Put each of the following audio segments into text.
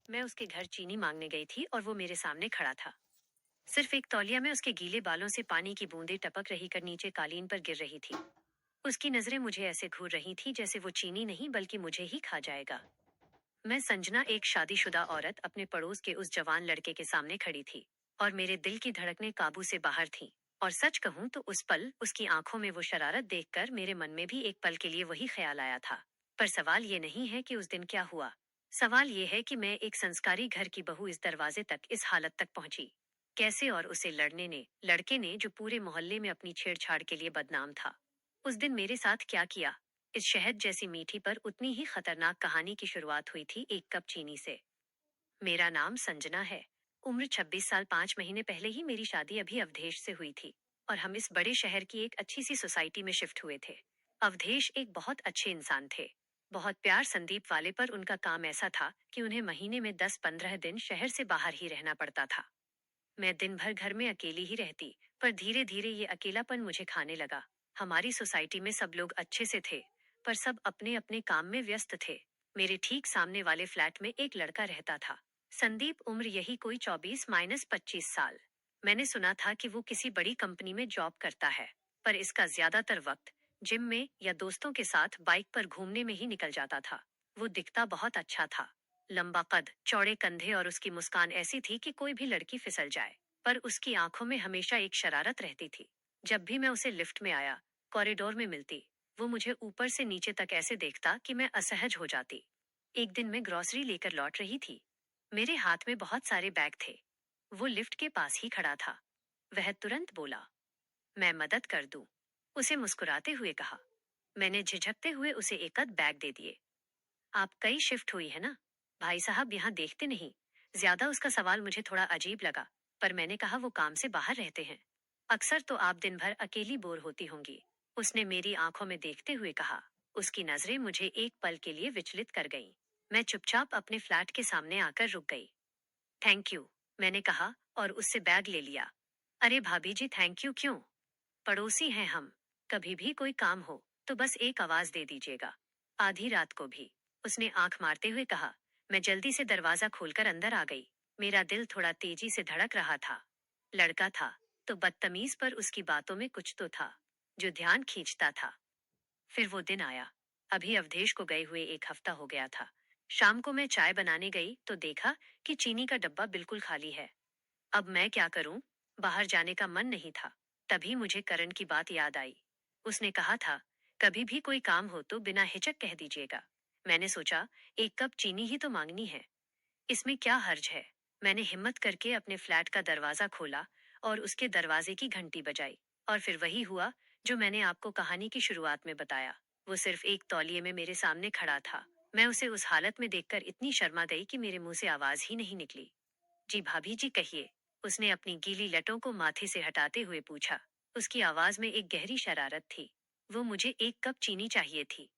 मैं उसके घर चीनी मांगने गई थी और वो मेरे सामने खड़ा था। सिर्फ एक तौलिया में उसके गीले बालों से पानी की बूंदें टपक रही कर नीचे कालीन पर गिर रही थी। उसकी नजरें मुझे ऐसे घूर रही थी जैसे वो चीनी नहीं बल्कि मुझे ही खा जाएगा। मैं संजना, एक शादीशुदा औरत, अपने पड़ोस के उस जवान लड़के के सामने खड़ी थी और मेरे दिल की धड़कनें काबू से बाहर थीं। और सच कहूं तो उस पल उसकी आंखों में वो शरारत देखकर मेरे मन में भी एक पल के लिए वही ख्याल आया था। पर सवाल ये नहीं है कि उस दिन क्या हुआ। सवाल ये है कि मैं, एक संस्कारी घर की बहू, इस दरवाजे तक, इस हालत तक पहुंची कैसे, और उसे लड़के ने जो पूरे मोहल्ले में अपनी छेड़छाड़ के लिए बदनाम था, उस दिन मेरे साथ क्या किया। इस शहद जैसी मीठी पर उतनी ही खतरनाक कहानी की शुरुआत हुई थी एक कप चीनी से। मेरा नाम संजना है। उम्र 26 साल। 5 महीने पहले ही मेरी शादी अभी अवधेश से हुई थी और हम इस बड़े शहर की एक अच्छी सी सोसाइटी में शिफ्ट हुए थे। अवधेश एक बहुत अच्छे इंसान थे, बहुत प्यार संदीप वाले, पर उनका काम ऐसा था कि उन्हें महीने में 10-15 दिन शहर से बाहर ही रहना पड़ता था। मैं दिन भर घर में अकेली ही रहती, पर धीरे धीरे ये अकेलापन मुझे खाने लगा। हमारी सोसाइटी में सब लोग अच्छे से थे, पर सब अपने अपने काम में व्यस्त थे। मेरे ठीक सामने वाले फ्लैट में एक लड़का रहता था, संदीप। उम्र यही कोई 24-25 साल। मैंने सुना था कि वो किसी बड़ी कंपनी में जॉब करता है, पर इसका ज्यादातर वक्त जिम में या दोस्तों के साथ बाइक पर घूमने में ही निकल जाता था। वो दिखता बहुत अच्छा था, लंबा कद, चौड़े कंधे, और उसकी मुस्कान ऐसी थी कि कोई भी लड़की फिसल जाए। पर उसकी आंखों में हमेशा एक शरारत रहती थी। जब भी मैं उसे लिफ्ट में या कॉरिडोर में मिलती, वो मुझे ऊपर से नीचे तक ऐसे देखता कि मैं असहज हो जाती। एक दिन मैं ग्रोसरी लेकर लौट रही थी। मेरे हाथ में बहुत सारे बैग थे। वो लिफ्ट के पास ही खड़ा था। वह तुरंत बोला, मैं मदद कर दूं। उसे मुस्कुराते हुए कहा। मैंने झिझकते हुए उसे एक आध बैग दे दिए। आप कई शिफ्ट हुई है ना, भाई साहब यहाँ देखते नहीं। ज्यादा उसका सवाल मुझे थोड़ा अजीब लगा, पर मैंने कहा वो काम से बाहर रहते हैं। अक्सर तो आप दिन भर अकेली बोर होती होंगी, उसने मेरी आंखों में देखते हुए कहा। उसकी नजरें मुझे एक पल के लिए विचलित कर गईं। मैं चुपचाप अपने फ्लैट के सामने आकर रुक गई। थैंक यू, मैंने कहा और उससे बैग ले लिया। अरे भाभी जी, थैंक यू क्यों? पड़ोसी हैं हम। कभी भी कोई काम हो तो बस एक आवाज दे दीजिएगा, आधी रात को भी। उसने आंख मारते हुए कहा। मैं जल्दी से दरवाजा खोलकर अंदर आ गई। मेरा दिल थोड़ा तेजी से धड़क रहा था। लड़का था तो बदतमीज, पर उसकी बातों में कुछ तो था जो ध्यान खींचता था। फिर वो दिन आया। अभी अवधेश को गए हुए एक हफ्ता हो गया था। शाम को मैं चाय बनाने गई तो देखा कि चीनी का डब्बा बिल्कुल खाली है। अब मैं क्या करूं? बाहर जाने का मन नहीं था। तभी मुझे करण की बात याद आई। उसने कहा था, कभी भी कोई काम हो तो बिना हिचक कह दीजिएगा। मैंने सोचा, एक कप चीनी ही तो मांगनी है, इसमें क्या हर्ज है। मैंने हिम्मत करके अपने फ्लैट का दरवाजा खोला और उसके दरवाजे की घंटी बजाई। और फिर वही हुआ जो मैंने आपको कहानी की शुरुआत में बताया। वो सिर्फ एक तौलिए में मेरे सामने खड़ा था। मैं उसे उस हालत में देखकर इतनी शर्मा गई कि मेरे मुंह से आवाज ही नहीं निकली। जी भाभी जी, कहिए, उसने अपनी गीली लटों को माथे से हटाते हुए पूछा। उसकी आवाज में एक गहरी शरारत थी। वो मुझे एक कप चीनी चाहिए थी,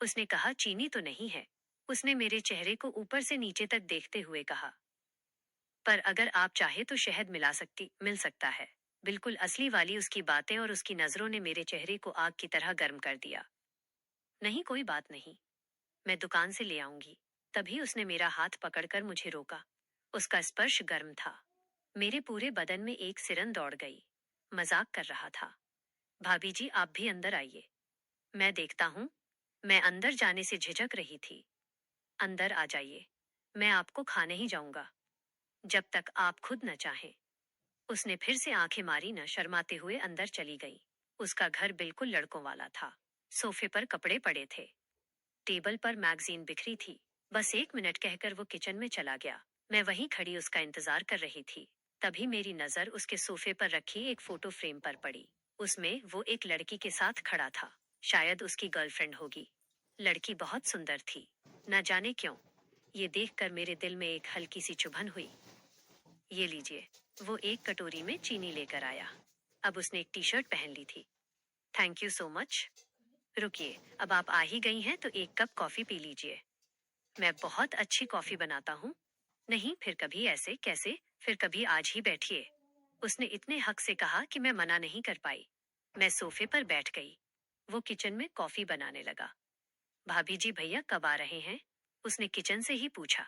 उसने कहा। चीनी तो नहीं है, उसने मेरे चेहरे को ऊपर से नीचे तक देखते हुए कहा। पर अगर आप चाहे तो शहद मिल सकता है। बिल्कुल असली वाली उसकी बातें और उसकी नजरों ने मेरे चेहरे को आग की तरह गर्म कर दिया। नहीं, कोई बात नहीं, मैं दुकान से ले आऊंगी। तभी उसने मेरा हाथ पकड़कर मुझे रोका। उसका स्पर्श गर्म था। मेरे पूरे बदन में एक सिरन दौड़ गई। मजाक कर रहा था। भाभी जी, आप भी अंदर आइए, मैं देखता हूँ। मैं अंदर जाने से झिझक रही थी। अंदर आ जाइए, मैं आपको खा नहीं जाऊंगा जब तक आप खुद न चाहें। उसने फिर से आंखें मारी, न शर्माते हुए अंदर चली गई। उसका घर बिल्कुल लड़कों वाला था। सोफे पर कपड़े पड़े थे, टेबल पर मैगजीन बिखरी थी। बस 1 मिनट कहकर वो किचन में चला गया। मैं वहीं खड़ी उसका इंतजार कर रही थी। तभी मेरी नजर उसके सोफे पर रखी एक फोटो फ्रेम पर पड़ी। उसमें वो एक लड़की के साथ खड़ा था, शायद उसकी गर्लफ्रेंड होगी। लड़की बहुत सुंदर थी, न जाने क्यों। ये देखकर मेरे दिल में एक हल्की सी चुभन हुई। ये लीजिए, वो एक कटोरी में चीनी लेकर आया। अब उसने एक टी शर्ट पहन ली थी। Thank you so much. रुकिए, अब आप आ ही गई हैं तो एक कप कॉफी पी लीजिए। मैं बहुत अच्छी कॉफी बनाता हूँ। नहीं, फिर कभी ऐसे कैसे, फिर कभी आज ही बैठिए, उसने इतने हक से कहा कि मैं मना नहीं कर पाई। मैं सोफे पर बैठ गई। वो किचन में कॉफी बनाने लगा। भाभी जी, भैया कब आ रहे हैं? उसने किचन से ही पूछा।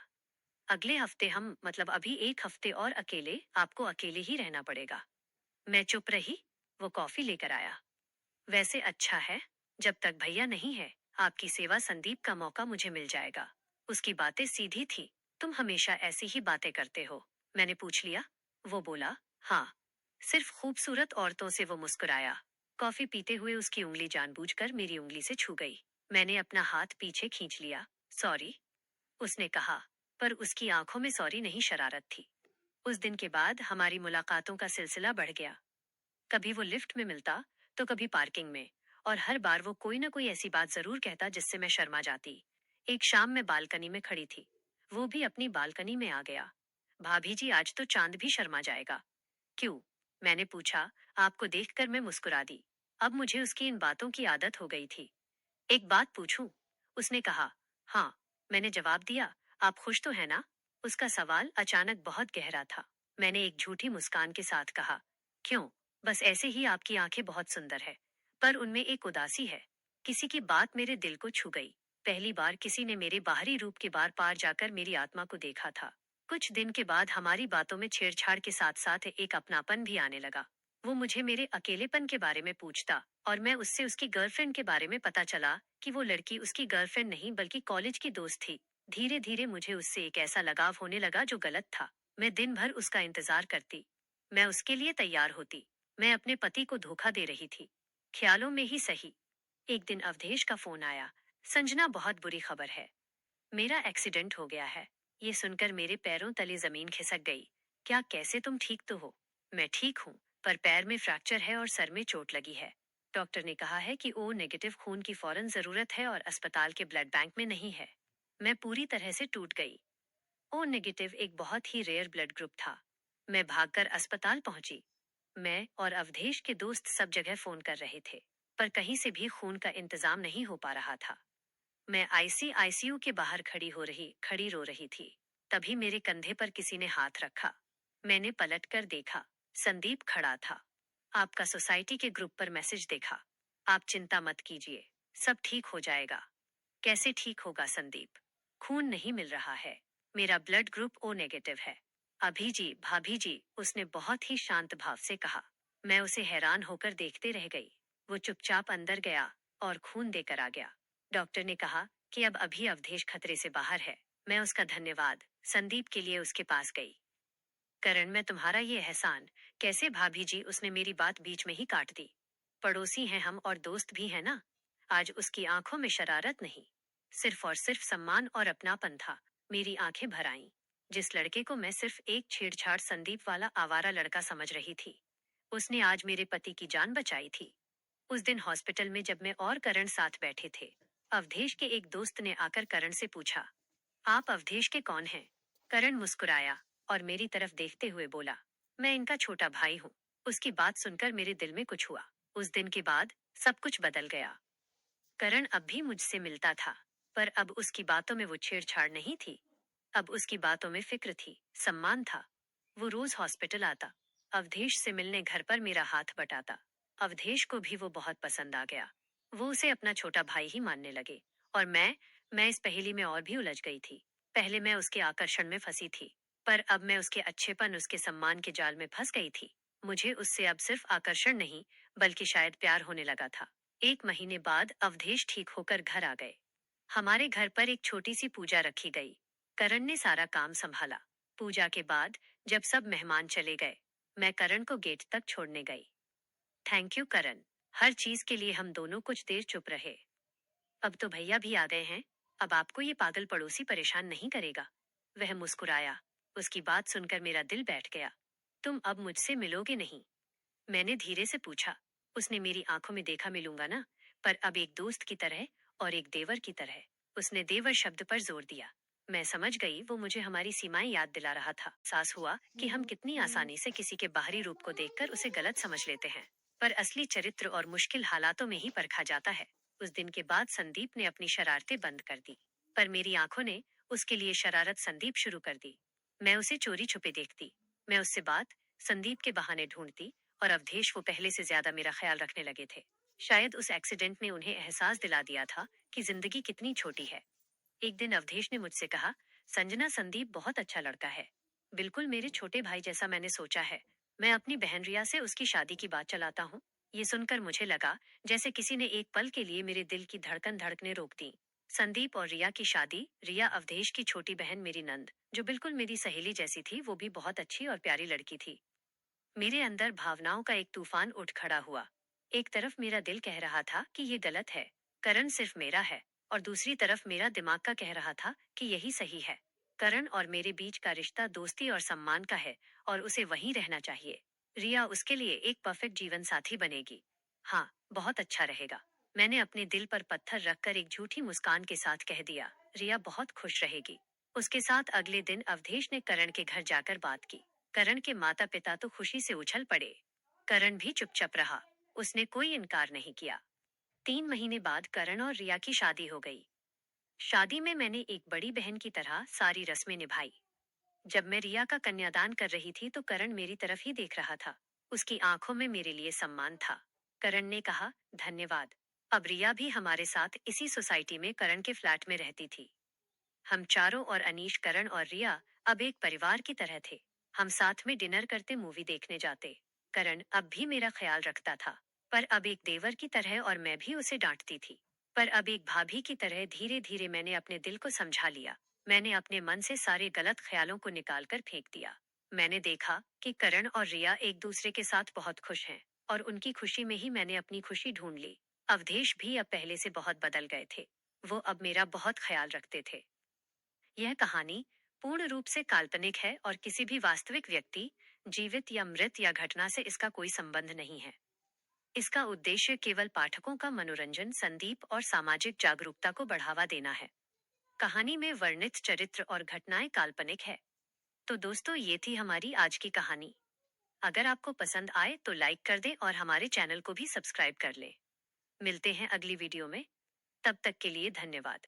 अगले हफ्ते हम मतलब अभी एक हफ्ते और अकेले, आपको अकेले ही रहना पड़ेगा। मैं चुप रही। वो कॉफी लेकर आया। वैसे अच्छा है, जब तक भैया नहीं है, आपकी सेवा संदीप का मौका मुझे मिल जाएगा। उसकी बातें सीधी थी। तुम हमेशा ऐसी ही बातें करते हो? मैंने पूछ लिया। वो बोला, हाँ। सिर्फ खूबसूरत औरतों से वो मुस्कुराया। कॉफी पीते हुए उसकी उंगली जानबूझकर मेरी उंगली से छू गई। मैंने अपना हाथ पीछे खींच लिया। सॉरी, उसने कहा। पर उसकी आंखों में सॉरी नहीं, शरारत थी। उस दिन के बाद हमारी मुलाकातों का सिलसिला बढ़ गया। कभी वो लिफ्ट में मिलता, तो कभी पार्किंग में, और हर बार वो कोई ना कोई ऐसी बात जरूर कहता जिससे मैं शर्मा जाती। एक शाम मैं बालकनी में खड़ी थी। वो भी अपनी बालकनी में आ गया। भाभी जी, आज तो चांद भी शर्मा जाएगा। क्यों? मैंने पूछा। आपको देखकर मैं मुस्कुरा दी। अब मुझे उसकी इन बातों की आदत हो गई थी। एक बात पूछूं? उसने कहा। हाँ, मैंने जवाब दिया। आप खुश तो है ना? उसका सवाल अचानक बहुत गहरा था। मैंने एक झूठी मुस्कान के साथ कहा, क्यों? बस ऐसे ही, आपकी आंखें बहुत सुंदर है। पर उनमें एक उदासी है। किसी की बात मेरे दिल को छू गई। पहली बार किसी ने मेरे बाहरी रूप के बार पार जाकर मेरी आत्मा को देखा था। कुछ दिन के बाद हमारी बातों में छेड़छाड़ के साथ साथ एक अपनापन भी आने लगा। वो मुझे मेरे अकेलेपन के बारे में पूछता, और मैं उससे उसकी गर्लफ्रेंड के बारे में। पता चला कि वो लड़की उसकी गर्लफ्रेंड नहीं बल्कि कॉलेज की दोस्त थी। धीरे धीरे मुझे उससे एक ऐसा लगाव होने लगा जो गलत था। मैं दिन भर उसका इंतजार करती। मैं उसके लिए तैयार होती। मैं अपने पति को धोखा दे रही थी। ख्यालों में ही सही। एक दिन अवधेश का फोन आया। संजना, बहुत बुरी खबर है। मेरा एक्सीडेंट हो गया है। ये सुनकर मेरे पैरों तले जमीन खिसक गई। क्या? कैसे? तुम ठीक तो हो? मैं ठीक हूँ, पर पैर में फ्रैक्चर है और सर में चोट लगी है। डॉक्टर ने कहा है कि ओ नेगेटिव खून की फौरन जरूरत है और अस्पताल के ब्लड बैंक में नहीं है। मैं पूरी तरह से टूट गई। ओ नेगेटिव एक बहुत ही रेयर ब्लड ग्रुप था। मैं भागकर अस्पताल पहुंची। मैं और अवधेश के दोस्त सब जगह फोन कर रहे थे, पर कहीं से भी खून का इंतजाम नहीं हो पा रहा था। मैं आईसीयू के बाहर खड़ी रो रही थी। तभी मेरे कंधे पर किसी ने हाथ रखा। मैंने पलटकर देखा। संदीप खड़ा था। आपका सोसाइटी के ग्रुप पर मैसेज देखा। आप चिंता मत कीजिए, सब ठीक हो जाएगा। कैसे ठीक होगा संदीप? खून नहीं मिल रहा है। मेरा ब्लड ग्रुप ओ नेगेटिव है। अभी जी, भाभी जी, उसने बहुत ही शांत भाव से कहा। मैं उसे हैरान होकर देखते रह गई। वो चुपचाप अंदर गया और खून देकर आ गया। डॉक्टर ने कहा कि अब अभी अवधेश खतरे से बाहर है। मैं उसका धन्यवाद संदीप के लिए उसके पास गई। करण, मैं तुम्हारा ये एहसान कैसे? भाभी जी, उसने मेरी बात बीच में ही काट दी। पड़ोसी हैं हम और दोस्त भी हैं ना। आज उसकी आंखों में शरारत नहीं, सिर्फ और सिर्फ सम्मान और अपनापन था। मेरी आंखें भर आईं। जिस लड़के को मैं सिर्फ एक छेड़छाड़ संदीप वाला आवारा लड़का समझ रही थी, उसने आज मेरे पति की जान बचाई थी। उस दिन हॉस्पिटल में जब मैं और करण साथ बैठे थे, अवधेश के एक दोस्त ने आकर करण से पूछा, आप अवधेश के कौन हैं? करण मुस्कुराया और मेरी तरफ देखते हुए बोला, मैं इनका छोटा भाई हूँ। उसकी बात सुनकर मेरे दिल में कुछ हुआ। उस दिन के बाद सब कुछ बदल गया। करण अब भी मुझसे मिलता था, पर अब उसकी बातों में वो छेड़छाड़ नहीं थी। अब उसकी बातों में फिक्र थी, सम्मान था। वो रोज हॉस्पिटल आता, अवधेश से मिलने घर पर मेरा हाथ बटाता। अवधेश को भी वो बहुत पसंद आ गया। वो उसे अपना छोटा भाई ही मानने लगे। और मैं इस पहेली में और भी उलझ गई थी। पहले मैं उसके आकर्षण में फंसी थी, पर अब मैं उसके अच्छेपन, उसके सम्मान के जाल में फंस गई थी। मुझे उससे अब सिर्फ आकर्षण नहीं, बल्कि शायद प्यार होने लगा था। 1 महीने बाद अवधेश ठीक होकर घर आ गए। हमारे घर पर एक छोटी सी पूजा रखी गई। करण ने सारा काम संभाला। पूजा के बाद जब सब मेहमान चले गए, मैं करण को गेट तक छोड़ने गई। थैंक यू करण, हर चीज के लिए। हम दोनों कुछ देर चुप रहे। अब तो भैया भी आ गए हैं। अब आपको ये पागल पड़ोसी परेशान नहीं करेगा। वह मुस्कुराया। उसकी बात सुनकर मेरा दिल बैठ गया। तुम अब मुझसे मिलोगे नहीं? मैंने धीरे से पूछा। उसने मेरी आंखों में देखा, मिलूंगा ना, पर अब एक दोस्त की तरह और एक देवर की तरह। उसने देवर शब्द पर जोर दिया। मैं समझ गई वो मुझे हमारी सीमाएं याद दिला रहा था। एहसास हुआ कि हम कितनी आसानी से किसी के बाहरी रूप को देखकर उसे गलत समझ लेते हैं, पर असली चरित्र और मुश्किल हालातों में ही परखा जाता है। उस दिन के बाद संदीप ने अपनी शरारतें बंद कर दी, पर मेरी आंखों ने उसके लिए शरारत संदीप शुरू कर दी। मैं उसे चोरी छुपे देखती। मैं उससे बात संदीप के बहाने ढूंढती, और अवधेश, वो पहले से ज्यादा मेरा ख्याल रखने लगे थे। शायद उस एक्सीडेंट ने उन्हें एहसास दिला दिया था कि जिंदगी कितनी छोटी है। एक दिन अवधेश ने मुझसे कहा, संजना, संदीप बहुत अच्छा लड़का है। बिल्कुल मेरे छोटे भाई जैसा मैंने सोचा है। मैं अपनी बहन रिया से उसकी शादी की बात चलाता हूँ। ये सुनकर मुझे लगा जैसे किसी ने एक पल के लिए मेरे दिल की धड़कन धड़कने रोक दी। संदीप और रिया की शादी। रिया अवधेश की छोटी बहन, मेरी नंद, जो बिल्कुल मेरी सहेली जैसी थी, वो भी बहुत अच्छी और प्यारी लड़की थी। मेरे अंदर भावनाओं का एक तूफान उठ खड़ा हुआ। एक तरफ मेरा दिल कह रहा था कि ये गलत है, करण सिर्फ मेरा है, और दूसरी तरफ मेरा दिमाग का कह रहा था कि यही सही है। करण और मेरे बीच का रिश्ता दोस्ती और सम्मान का है, और उसे वहीं रहना चाहिए। रिया उसके लिए एक परफेक्ट जीवन साथी बनेगी। हाँ, बहुत अच्छा रहेगा। मैंने अपने दिल पर पत्थर रखकर एक झूठी मुस्कान के साथ कह दिया, रिया बहुत खुश रहेगी। उसके साथ अगले दिन अवधेश ने करण के घर जाकर बात की। करण के माता पिता तो खुशी से उछल पड़े। करण भी चुपचाप रहा। उसने कोई इनकार नहीं किया। 3 महीने बाद करण और रिया की शादी हो गई। शादी में मैंने एक बड़ी बहन की तरह सारी रस्में निभाई। जब मैं रिया का कन्यादान कर रही थी तो करण मेरी तरफ ही देख रहा था। उसकी आंखों में मेरे लिए सम्मान था। करण ने कहा, धन्यवाद। अब रिया भी हमारे साथ इसी सोसाइटी में करण के फ्लैट में रहती थी। हम चारों और अनीश, करण और रिया अब एक परिवार की तरह थे। हम साथ में डिनर करते, मूवी देखने जाते। करण अब भी मेरा ख्याल रखता था, पर अब एक देवर की तरह, और मैं भी उसे डांटती थी। पर अब एक भाभी की तरह। धीरे धीरे मैंने अपने दिल को समझा लिया। मैंने अपने मन से सारे गलत ख्यालों को निकालकर फेंक दिया। मैंने देखा कि करण और रिया एक दूसरे के साथ बहुत खुश हैं, और उनकी खुशी में ही मैंने अपनी खुशी ढूंढ ली। अवधेश भी अब पहले से बहुत बदल गए थे। वो अब मेरा बहुत ख्याल रखते थे। यह कहानी पूर्ण रूप से काल्पनिक है और किसी भी वास्तविक व्यक्ति, जीवित या मृत या घटना से इसका कोई संबंध नहीं है। इसका उद्देश्य केवल पाठकों का मनोरंजन, संदीप और सामाजिक जागरूकता को बढ़ावा देना है। कहानी में वर्णित चरित्र और घटनाएं काल्पनिक है। तो दोस्तों, ये थी हमारी आज की कहानी। अगर आपको पसंद आए तो लाइक कर दें और हमारे चैनल को भी सब्सक्राइब कर लें। मिलते हैं अगली वीडियो में। तब तक के लिए धन्यवाद।